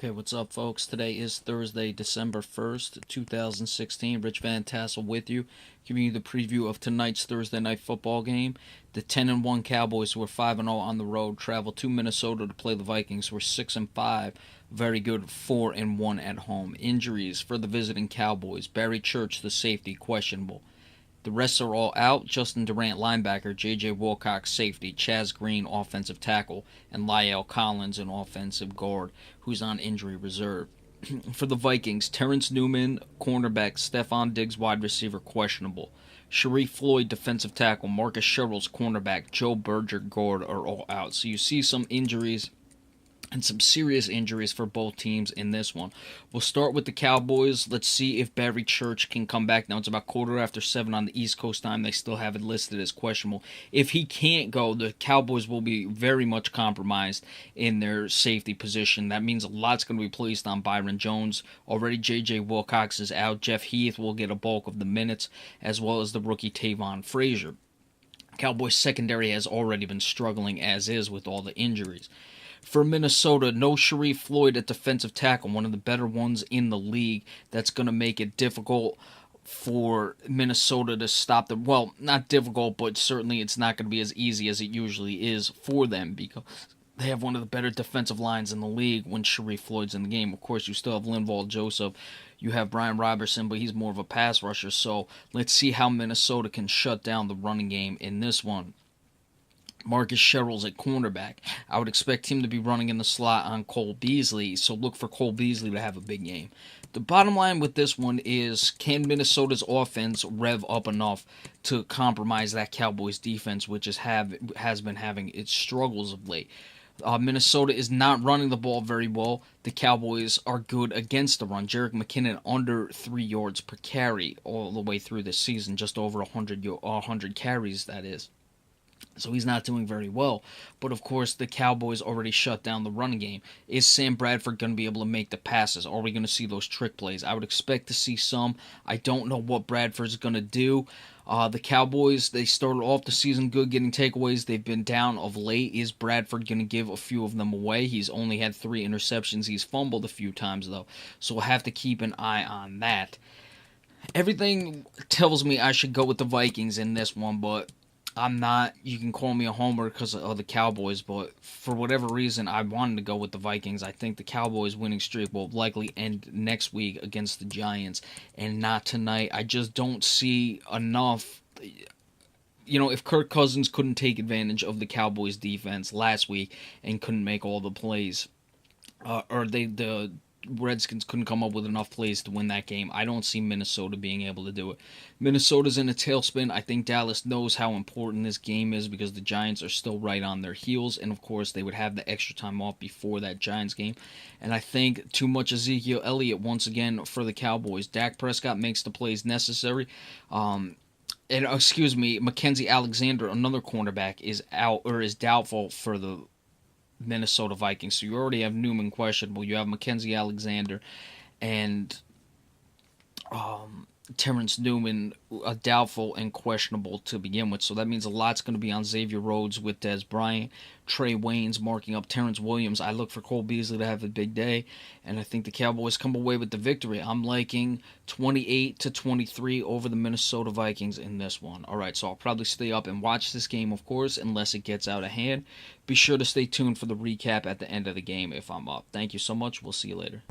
Okay, what's up, folks? Today is Thursday, December 1st, 2016. Rich Van Tassel with you, giving you the preview of tonight's Thursday night football game. The 10-1 Cowboys, who are 5-0 on the road, travel to Minnesota to play the Vikings, who are 6-5. Very good, 4-1 at home. Injuries for the visiting Cowboys: Barry Church, the safety, questionable. The rest are all out. Justin Durant, linebacker; J.J. Wilcox, safety; Chaz Green, offensive tackle; and La'el Collins, an offensive guard, who's on injury reserve. For the Vikings, Terrence Newman, cornerback; Stephon Diggs, wide receiver, questionable. Sharif Floyd, defensive tackle; Marcus Sherrills, cornerback; Joe Berger, guard, are all out. So you see some injuries and some serious injuries for both teams in this one. We'll start with the Cowboys. Let's see if Barry Church can come back. Now it's about 7:15 on the East Coast time. They still have it listed as questionable. If he can't go, the Cowboys will be very much compromised in their safety position. That means a lot's going to be placed on Byron Jones. Already J.J. Wilcox is out. Jeff Heath will get a bulk of the minutes, as well as the rookie Tavon Frazier. Cowboys secondary has already been struggling as is with all the injuries. For Minnesota, no Sharif Floyd at defensive tackle, one of the better ones in the league. That's going to make it difficult for Minnesota to stop them. Well, not difficult, but certainly it's not going to be as easy as it usually is for them, because they have one of the better defensive lines in the league when Sharif Floyd's in the game. Of course, you still have Linval Joseph. You have Brian Robertson, but he's more of a pass rusher. So let's see how Minnesota can shut down the running game in this one. Marcus Sherrills at cornerback. I would expect him to be running in the slot on Cole Beasley, so look for Cole Beasley to have a big game. The bottom line with this one is, can Minnesota's offense rev up enough to compromise that Cowboys defense, which has been having its struggles of late? Minnesota is not running the ball very well. The Cowboys are good against the run. Jerick McKinnon under 3 yards per carry all the way through this season, just over 100 carries, that is. So he's not doing very well. But of course, the Cowboys already shut down the running game. Is Sam Bradford going to be able to make the passes? Are we going to see those trick plays? I would expect to see some. I don't know what Bradford's going to do. The Cowboys, they started off the season good, getting takeaways. They've been down of late. Is Bradford going to give a few of them away? He's only had 3 interceptions. He's fumbled a few times, though. So we'll have to keep an eye on that. Everything tells me I should go with the Vikings in this one, but I'm not. You can call me a homer because of the Cowboys, but for whatever reason, I wanted to go with the Vikings. I think the Cowboys' winning streak will likely end next week against the Giants, and not tonight. I just don't see enough. If Kirk Cousins couldn't take advantage of the Cowboys' defense last week and couldn't make all the plays, or the Redskins couldn't come up with enough plays to win that game, I don't see Minnesota being able to do it. Minnesota's in a tailspin. I think Dallas knows how important this game is because the Giants are still right on their heels, and of course they would have the extra time off before that Giants game. And I think too much Ezekiel Elliott once again for the Cowboys. Dak Prescott makes the plays necessary. Mackenzie Alexander, another cornerback, is out or is doubtful for the Minnesota Vikings. So you already have Newman questionable. You have Mackenzie Alexander and Terrence Newman doubtful and questionable to begin with. So that means a lot's going to be on Xavier Rhodes with Des Bryant. Trey Waynes marking up Terrence Williams. I look for Cole Beasley to have a big day, and I think the Cowboys come away with the victory. I'm liking 28-23 over the Minnesota Vikings in this one. All right, so I'll probably stay up and watch this game, of course, unless it gets out of hand. Be sure to stay tuned for the recap at the end of the game if I'm up. Thank you so much. We'll see you later.